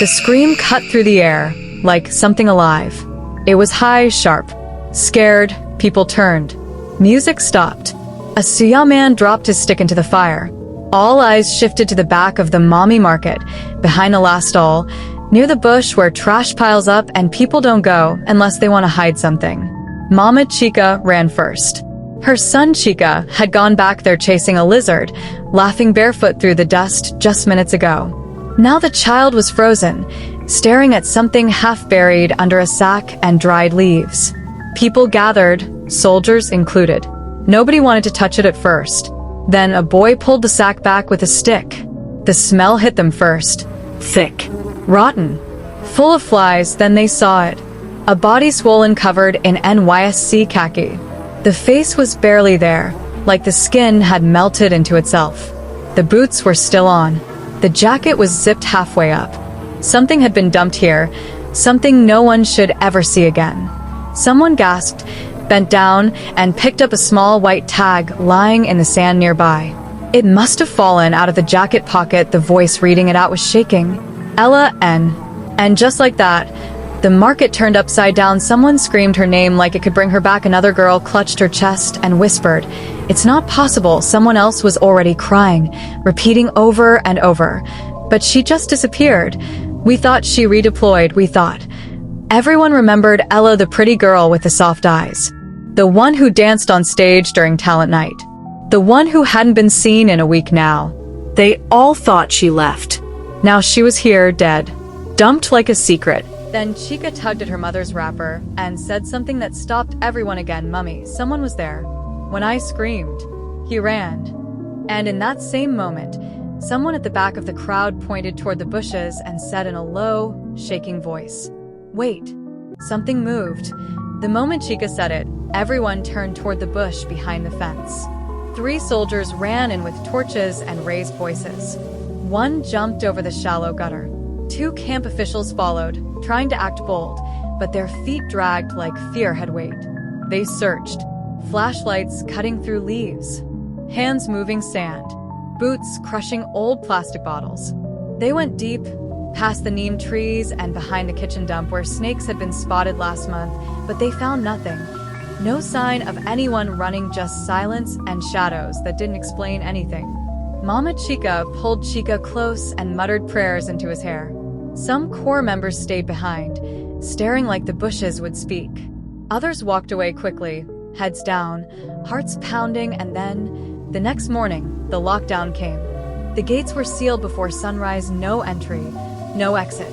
The scream cut through the air, like something alive. It was high, sharp. Scared, people turned. Music stopped. A Siya man dropped his stick into the fire. All eyes shifted to the back of the mommy market, behind the last stall, near the bush where trash piles up and people don't go unless they want to hide something. Mama Chica ran first. Her son Chica had gone back there chasing a lizard, laughing barefoot through the dust just minutes ago. Now the child was frozen, staring at something half-buried under a sack and dried leaves. People gathered, soldiers included. Nobody wanted to touch it at first. Then a boy pulled the sack back with a stick. The smell hit them first. Thick. Rotten. Full of flies, then they saw it. A body swollen, covered in NYSC khaki. The face was barely there, like the skin had melted into itself. The boots were still on. The jacket was zipped halfway up. Something had been dumped here, something no one should ever see again. Someone gasped, bent down, and picked up a small white tag lying in the sand nearby. It must have fallen out of the jacket pocket. The voice reading it out was shaking. Ella N. And just like that, the market turned upside down. Someone screamed her name like it could bring her back. Another girl clutched her chest and whispered, "It's not possible." Someone else was already crying, repeating over and over. But she just disappeared. We thought she redeployed, we thought. Everyone remembered Ella, the pretty girl with the soft eyes. The one who danced on stage during talent night. The one who hadn't been seen in a week now. They all thought she left. Now she was here, dead. Dumped like a secret. Then Chica tugged at her mother's wrapper and said something that stopped everyone again. "Mummy, someone was there." When I screamed, he ran. And in that same moment, someone at the back of the crowd pointed toward the bushes and said in a low, shaking voice, "Wait." Something moved. The moment Chica said it, everyone turned toward the bush behind the fence. 3 soldiers ran in with torches and raised voices. One jumped over the shallow gutter. 2 camp officials followed, trying to act bold, but their feet dragged like fear had weight. They searched, flashlights cutting through leaves, hands moving sand, boots crushing old plastic bottles. They went deep, past the neem trees and behind the kitchen dump where snakes had been spotted last month, but they found nothing. No sign of anyone running, just silence and shadows that didn't explain anything. Mama Chica pulled Chica close and muttered prayers into his hair. Some Corps members stayed behind, staring like the bushes would speak. Others walked away quickly, heads down, hearts pounding, and then, the next morning, the lockdown came. The gates were sealed before sunrise. No entry, no exit,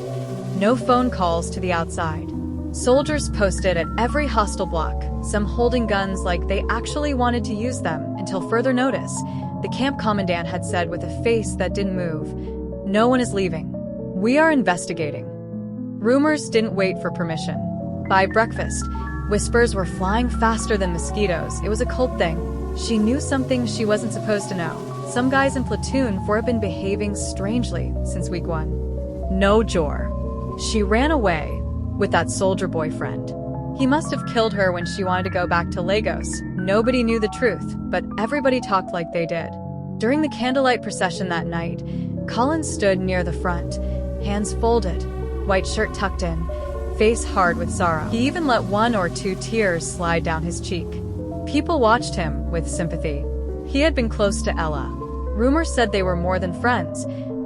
no phone calls to the outside. Soldiers posted at every hostel block, some holding guns like they actually wanted to use them until further notice. The camp commandant had said with a face that didn't move, "No one is leaving. We are investigating." Rumors didn't wait for permission. By breakfast, whispers were flying faster than mosquitoes. It was a cult thing. She knew something she wasn't supposed to know. Some guys in platoon 4 had been behaving strangely since week 1. No Jor. She ran away with that soldier boyfriend. He must have killed her when she wanted to go back to Lagos. Nobody knew the truth, but everybody talked like they did. During the candlelight procession that night, Collins stood near the front, hands folded, white shirt tucked in, face hard with sorrow. He even let 1 or 2 tears slide down his cheek. People watched him with sympathy. He had been close to Ella. Rumors said they were more than friends,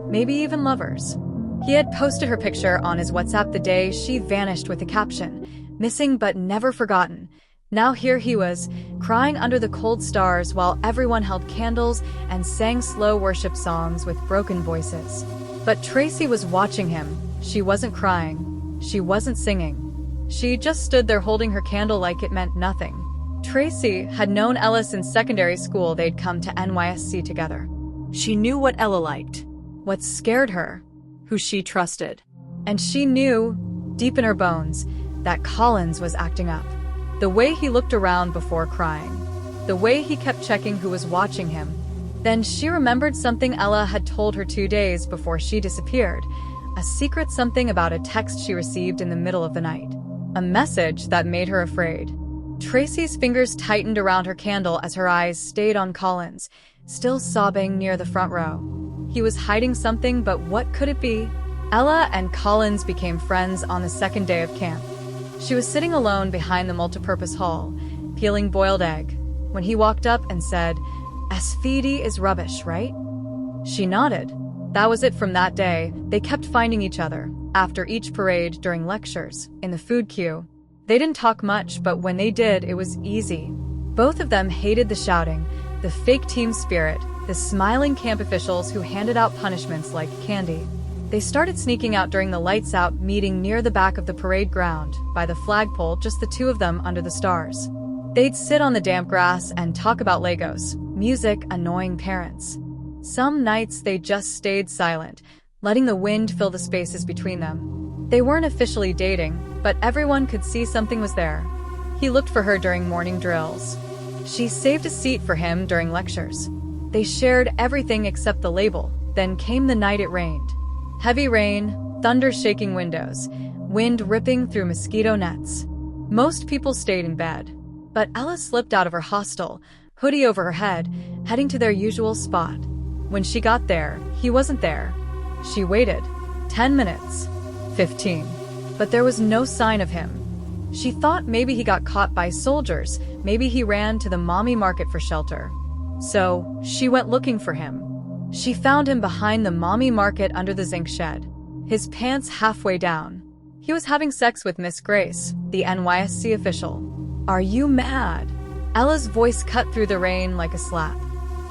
maybe even lovers. He had posted her picture on his WhatsApp the day she vanished with the caption, "Missing but never forgotten." Now here he was, crying under the cold stars while everyone held candles and sang slow worship songs with broken voices. But Tracy was watching him. She wasn't crying. She wasn't singing. She just stood there holding her candle like it meant nothing. Tracy had known Ella since secondary school. They'd come to NYSC together. She knew what Ella liked, what scared her, who she trusted. And she knew, deep in her bones, that Collins was acting up. The way he looked around before crying. The way he kept checking who was watching him. Then she remembered something Ella had told her 2 days before she disappeared. A secret something about a text she received in the middle of the night. A message that made her afraid. Tracy's fingers tightened around her candle as her eyes stayed on Collins, still sobbing near the front row. He was hiding something, but what could it be? Ella and Collins became friends on the second day of camp. She was sitting alone behind the multipurpose hall, peeling boiled egg, when he walked up and said, "Asphydi is rubbish, right?" She nodded. That was it from that day. They kept finding each other, after each parade, during lectures, in the food queue. They didn't talk much, but when they did, it was easy. Both of them hated the shouting, the fake team spirit, the smiling camp officials who handed out punishments like candy. They started sneaking out during the lights out meeting near the back of the parade ground, by the flagpole, just the two of them under the stars. They'd sit on the damp grass and talk about Legos, music, annoying parents. Some nights they just stayed silent, letting the wind fill the spaces between them. They weren't officially dating, but everyone could see something was there. He looked for her during morning drills. She saved a seat for him during lectures. They shared everything except the label. Then came the night it rained. Heavy rain, thunder shaking windows, wind ripping through mosquito nets. Most people stayed in bed. But Ella slipped out of her hostel, hoodie over her head, heading to their usual spot. When she got there, he wasn't there. She waited. 10 minutes. 15. But there was no sign of him. She thought maybe he got caught by soldiers, maybe he ran to the mommy market for shelter. So, she went looking for him. She found him behind the mommy market under the zinc shed, his pants halfway down. He was having sex with Miss Grace, the NYSC official. "Are you mad?" Ella's voice cut through the rain like a slap.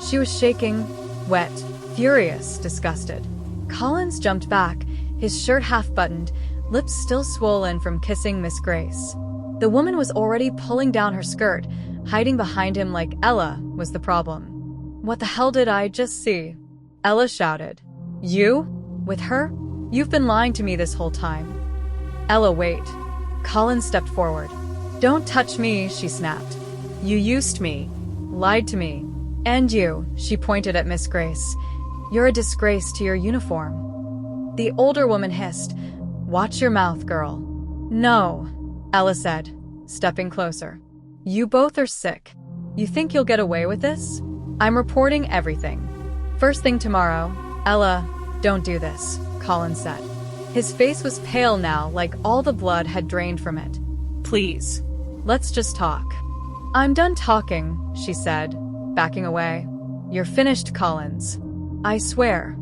She was shaking, wet, furious, disgusted. Collins jumped back, his shirt half-buttoned, lips still swollen from kissing Miss Grace. The woman was already pulling down her skirt, hiding behind him like Ella was the problem. "What the hell did I just see?" Ella shouted. "You? With her? You've been lying to me this whole time." "Ella, wait." Collins stepped forward. "Don't touch me," she snapped. "You used me. Lied to me. And you," she pointed at Miss Grace. "You're a disgrace to your uniform." The older woman hissed, "Watch your mouth, girl." "No," Ella said, stepping closer. "You both are sick. You think you'll get away with this? I'm reporting everything. First thing tomorrow." "Ella, don't do this," Collins said. His face was pale now, like all the blood had drained from it. "Please, let's just talk." "I'm done talking," she said, backing away. "You're finished, Collins. I swear."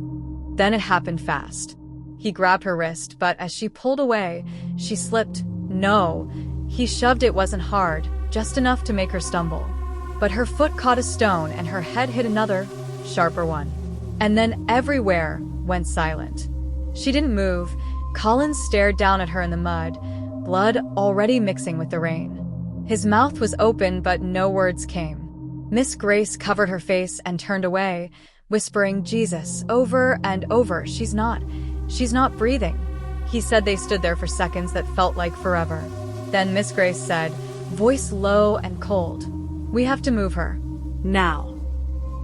Then it happened fast. He grabbed her wrist, but as she pulled away, she slipped. No. He shoved. It wasn't hard, just enough to make her stumble. But her foot caught a stone and her head hit another, sharper one. And then everywhere went silent. She didn't move. Collins stared down at her in the mud, blood already mixing with the rain. His mouth was open, but no words came. Miss Grace covered her face and turned away, whispering, "Jesus," over and over. She's not breathing." He said. They stood there for seconds that felt like forever. Then Miss Grace said, voice low and cold, "We have to move her. Now."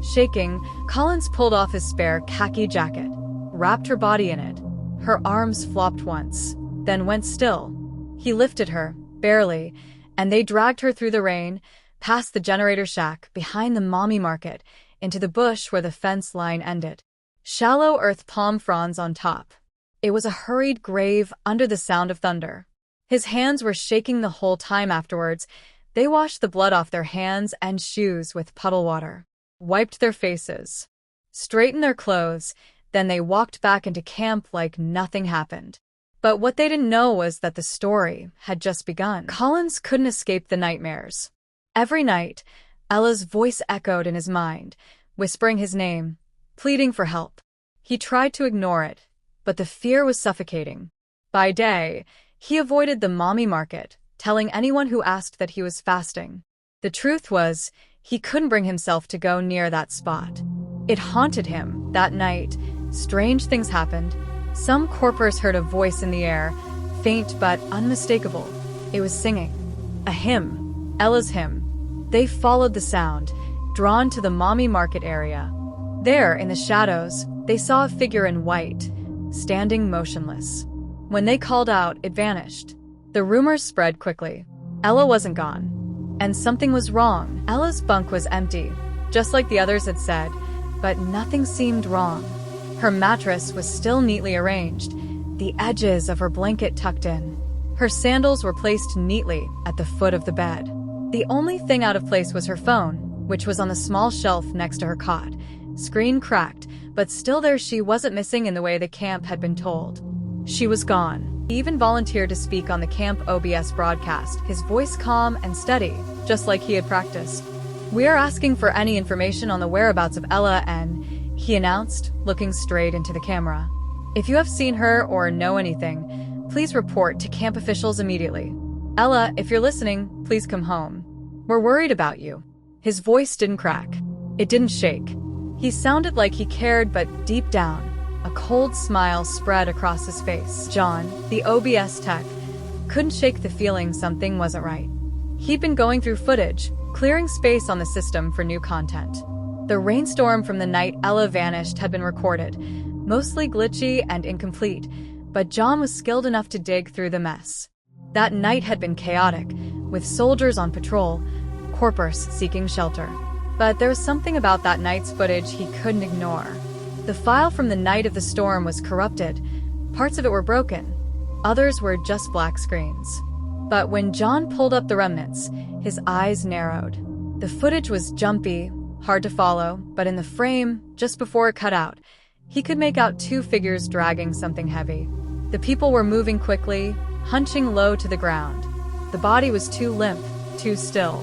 Shaking, Collins pulled off his spare khaki jacket, wrapped her body in it. Her arms flopped once, then went still. He lifted her, barely, and they dragged her through the rain, past the generator shack, behind the mommy market, into the bush where the fence line ended. Shallow earth, palm fronds on top. It was a hurried grave under the sound of thunder. His hands were shaking the whole time afterwards. They washed the blood off their hands and shoes with puddle water, wiped their faces, straightened their clothes, then they walked back into camp like nothing happened. But what they didn't know was that the story had just begun. Collins couldn't escape the nightmares. Every night, Ella's voice echoed in his mind, whispering his name, pleading for help. He tried to ignore it, but the fear was suffocating. By day, he avoided the mommy market, telling anyone who asked that he was fasting. The truth was, he couldn't bring himself to go near that spot. It haunted him. That night, strange things happened. Some corpers heard a voice in the air, faint but unmistakable. It was singing. A hymn. Ella's hymn. They followed the sound, drawn to the mommy market area. There, in the shadows, they saw a figure in white, standing motionless. When they called out, it vanished. The rumors spread quickly. Ella wasn't gone. And something was wrong. Ella's bunk was empty, just like the others had said, but nothing seemed wrong. Her mattress was still neatly arranged. the edges of her blanket tucked in. Her sandals were placed neatly at the foot of the bed. The only thing out of place was her phone, which was on the small shelf next to her cot. Screen cracked, but still there she wasn't missing in the way the camp had been told. She was gone. He even volunteered to speak on the camp OBS broadcast, his voice calm and steady, just like he had practiced. "We are asking for any information on the whereabouts of Ella and," he announced, looking straight into the camera. "If you have seen her or know anything, please report to camp officials immediately. Ella, if you're listening, please come home. We're worried about you." His voice didn't crack. It didn't shake. He sounded like he cared, but deep down, a cold smile spread across his face. John, the OBS tech, couldn't shake the feeling something wasn't right. He'd been going through footage, clearing space on the system for new content. The rainstorm from the night Ella vanished had been recorded, mostly glitchy and incomplete, but John was skilled enough to dig through the mess. That night had been chaotic, with soldiers on patrol, corpers seeking shelter. But there was something about that night's footage he couldn't ignore. The file from the night of the storm was corrupted. Parts of it were broken. Others were just black screens. But when John pulled up the remnants, his eyes narrowed. The footage was jumpy, hard to follow, but in the frame, just before it cut out, he could make out two figures dragging something heavy. The people were moving quickly, hunching low to the ground. The body was too limp, too still.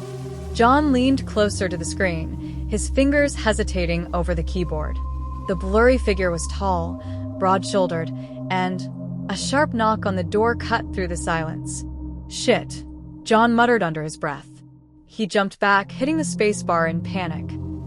John leaned closer to the screen, his fingers hesitating over the keyboard. The blurry figure was tall, broad-shouldered, and a sharp knock on the door cut through the silence. "Shit," John muttered under his breath. He jumped back, hitting the spacebar in panic.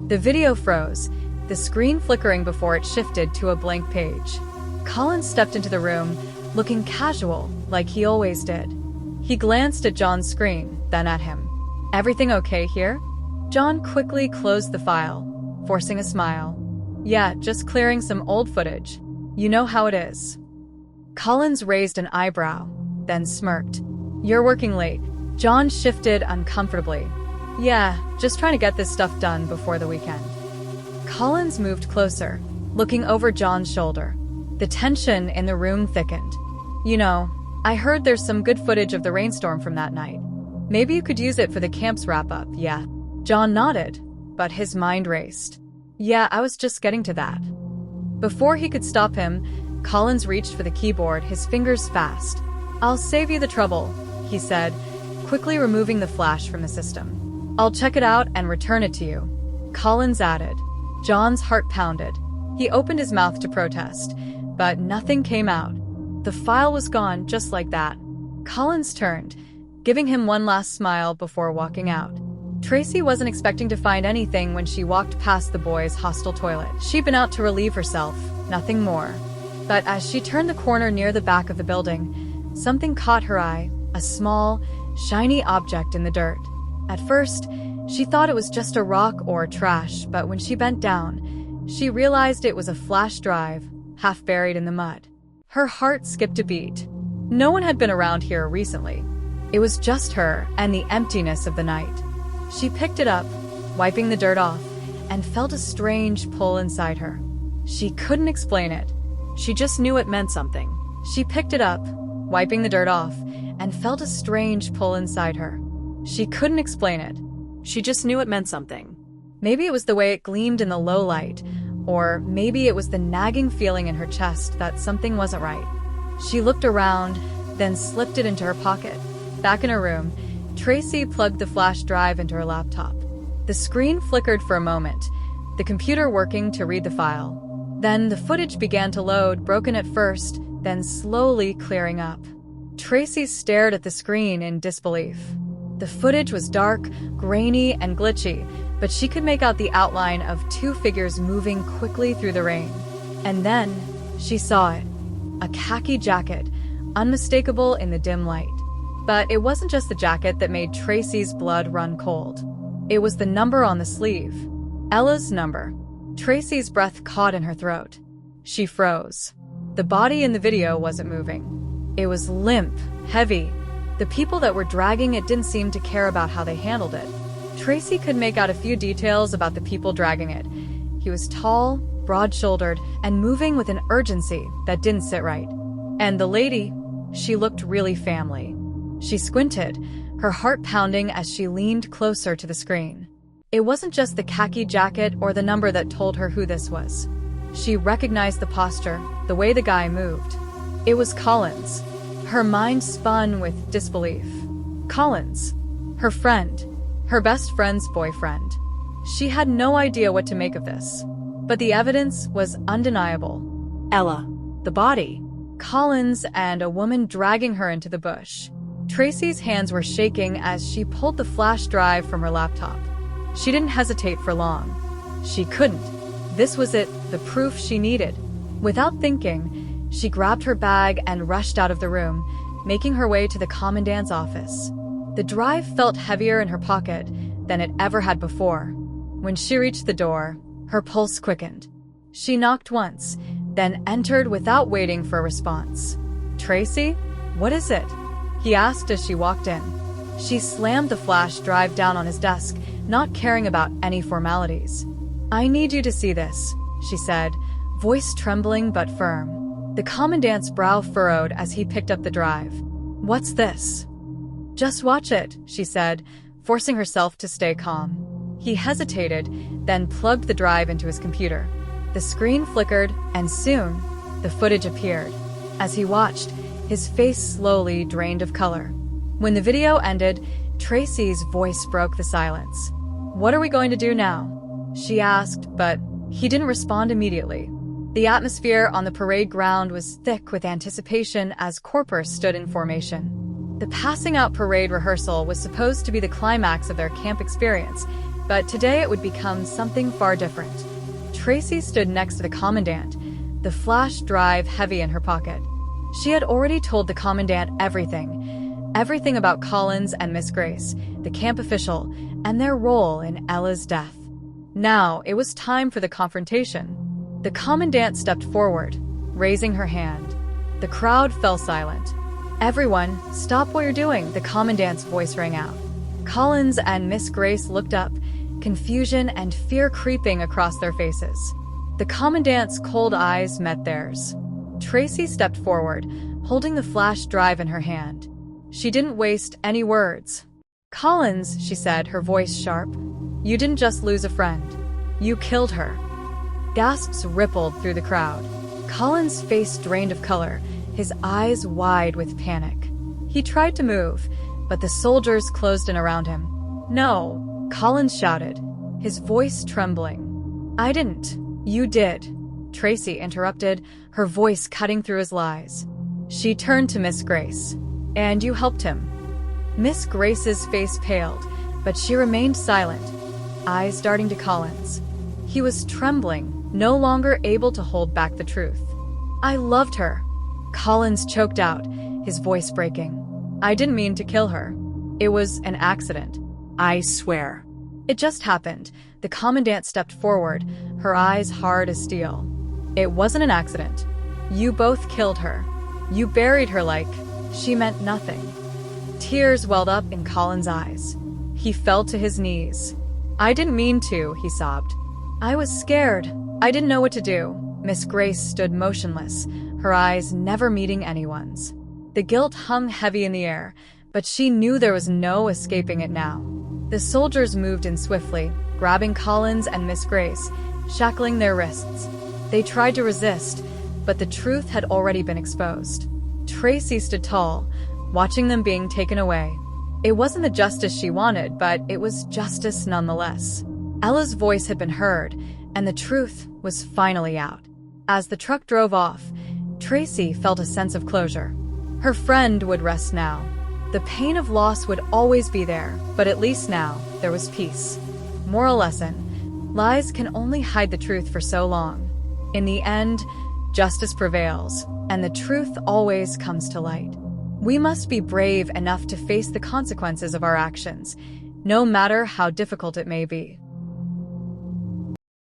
The video froze, the screen flickering before it shifted to a blank page. Collins stepped into the room, looking casual, like he always did. He glanced at John's screen, then at him. "Everything okay here?" John quickly closed the file, forcing a smile. "Yeah, just clearing some old footage. You know how it is." Collins raised an eyebrow, then smirked. "You're working late." John shifted uncomfortably. "Yeah, just trying to get this stuff done before the weekend." Collins moved closer, looking over John's shoulder. The tension in the room thickened. "You know, I heard there's some good footage of the rainstorm from that night. Maybe you could use it for the camp's wrap-up, yeah?" John nodded, but his mind raced. "Yeah, I was just getting to that." Before he could stop him, Collins reached for the keyboard, his fingers fast. "I'll save you the trouble," he said, quickly removing the flash from the system. "I'll check it out and return it to you," Collins added. John's heart pounded. He opened his mouth to protest, but nothing came out. The file was gone just like that. Collins turned, giving him one last smile before walking out. Tracy wasn't expecting to find anything when she walked past the boys' hostel toilet. She'd been out to relieve herself, nothing more. But as she turned the corner near the back of the building, something caught her eye, a small, shiny object in the dirt. At first, she thought it was just a rock or trash, but when she bent down, she realized it was a flash drive, half buried in the mud. Her heart skipped a beat. No one had been around here recently. It was just her and the emptiness of the night. She picked it up, wiping the dirt off, and felt a strange pull inside her. She couldn't explain it. She just knew it meant something. She picked it up, wiping the dirt off, and felt a strange pull inside her. She couldn't explain it. She just knew it meant something. Maybe it was the way it gleamed in the low light, or maybe it was the nagging feeling in her chest that something wasn't right. She looked around, then slipped it into her pocket. Back in her room, Tracy plugged the flash drive into her laptop. The screen flickered for a moment, the computer working to read the file. Then the footage began to load, broken at first, then slowly clearing up. Tracy stared at the screen in disbelief. The footage was dark, grainy, and glitchy, but she could make out the outline of two figures moving quickly through the rain. And then she saw it. A khaki jacket, unmistakable in the dim light. But it wasn't just the jacket that made Tracy's blood run cold. It was the number on the sleeve. Ella's number. Tracy's breath caught in her throat. She froze. The body in the video wasn't moving. It was limp, heavy. The people that were dragging it didn't seem to care about how they handled it. Tracy could make out a few details about the people dragging it. He was tall, broad-shouldered, and moving with an urgency that didn't sit right. And the lady, she looked really family. She squinted, her heart pounding as she leaned closer to the screen. It wasn't just the khaki jacket or the number that told her who this was. She recognized the posture, the way the guy moved. It was Collins. Her mind spun with disbelief. Collins. Her friend. Her best friend's boyfriend. She had no idea what to make of this. But the evidence was undeniable. Ella. The body. Collins and a woman dragging her into the bush. Tracy's hands were shaking as she pulled the flash drive from her laptop. She didn't hesitate for long. She couldn't. This was it, the proof she needed. Without thinking, she grabbed her bag and rushed out of the room, making her way to the commandant's office. The drive felt heavier in her pocket than it ever had before. When she reached the door, her pulse quickened. She knocked once, then entered without waiting for a response. "Tracy? What is it?" he asked as she walked in. She slammed the flash drive down on his desk, not caring about any formalities. "I need you to see this," she said, voice trembling but firm. The commandant's brow furrowed as he picked up the drive. "What's this?" "Just watch it," she said, forcing herself to stay calm. He hesitated, then plugged the drive into his computer. The screen flickered, and soon, the footage appeared. As he watched, his face slowly drained of color. When the video ended, Tracy's voice broke the silence. "What are we going to do now?" she asked, but he didn't respond immediately. The atmosphere on the parade ground was thick with anticipation as corpers stood in formation. The passing out parade rehearsal was supposed to be the climax of their camp experience, but today it would become something far different. Tracy stood next to the commandant, the flash drive heavy in her pocket. She had already told the commandant everything about Collins and Miss Grace, the camp official, and their role in Ella's death. Now it was time for the confrontation. The commandant stepped forward, raising her hand. The crowd fell silent. "Everyone, stop what you're doing," the commandant's voice rang out. Collins and Miss Grace looked up, confusion and fear creeping across their faces. The commandant's cold eyes met theirs. Tracy stepped forward, holding the flash drive in her hand. She didn't waste any words. "Collins," she said, her voice sharp, "you didn't just lose a friend. You killed her." Gasps rippled through the crowd. Collins' face drained of color, his eyes wide with panic. He tried to move, but the soldiers closed in around him. "No," Collins shouted, his voice trembling. "I didn't. You did," Tracy interrupted, her voice cutting through his lies. She turned to Miss Grace. "And you helped him." Miss Grace's face paled, but she remained silent, eyes darting to Collins. He was trembling, no longer able to hold back the truth. "I loved her," Collins choked out, his voice breaking. "I didn't mean to kill her. It was an accident. I swear." "It just happened." The commandant stepped forward, her eyes hard as steel. "It wasn't an accident. You both killed her. You buried her like she meant nothing." Tears welled up in Collins' eyes. He fell to his knees. "I didn't mean to," he sobbed. "I was scared. I didn't know what to do." Miss Grace stood motionless, her eyes never meeting anyone's. The guilt hung heavy in the air, but she knew there was no escaping it now. The soldiers moved in swiftly, grabbing Collins and Miss Grace, shackling their wrists. They tried to resist, but the truth had already been exposed. Tracy stood tall, watching them being taken away. It wasn't the justice she wanted, but it was justice nonetheless. Ella's voice had been heard, and the truth was finally out. As the truck drove off, Tracy felt a sense of closure. Her friend would rest now. The pain of loss would always be there, but at least now there was peace. Moral lesson: lies can only hide the truth for so long. In the end, justice prevails, and the truth always comes to light. We must be brave enough to face the consequences of our actions, no matter how difficult it may be.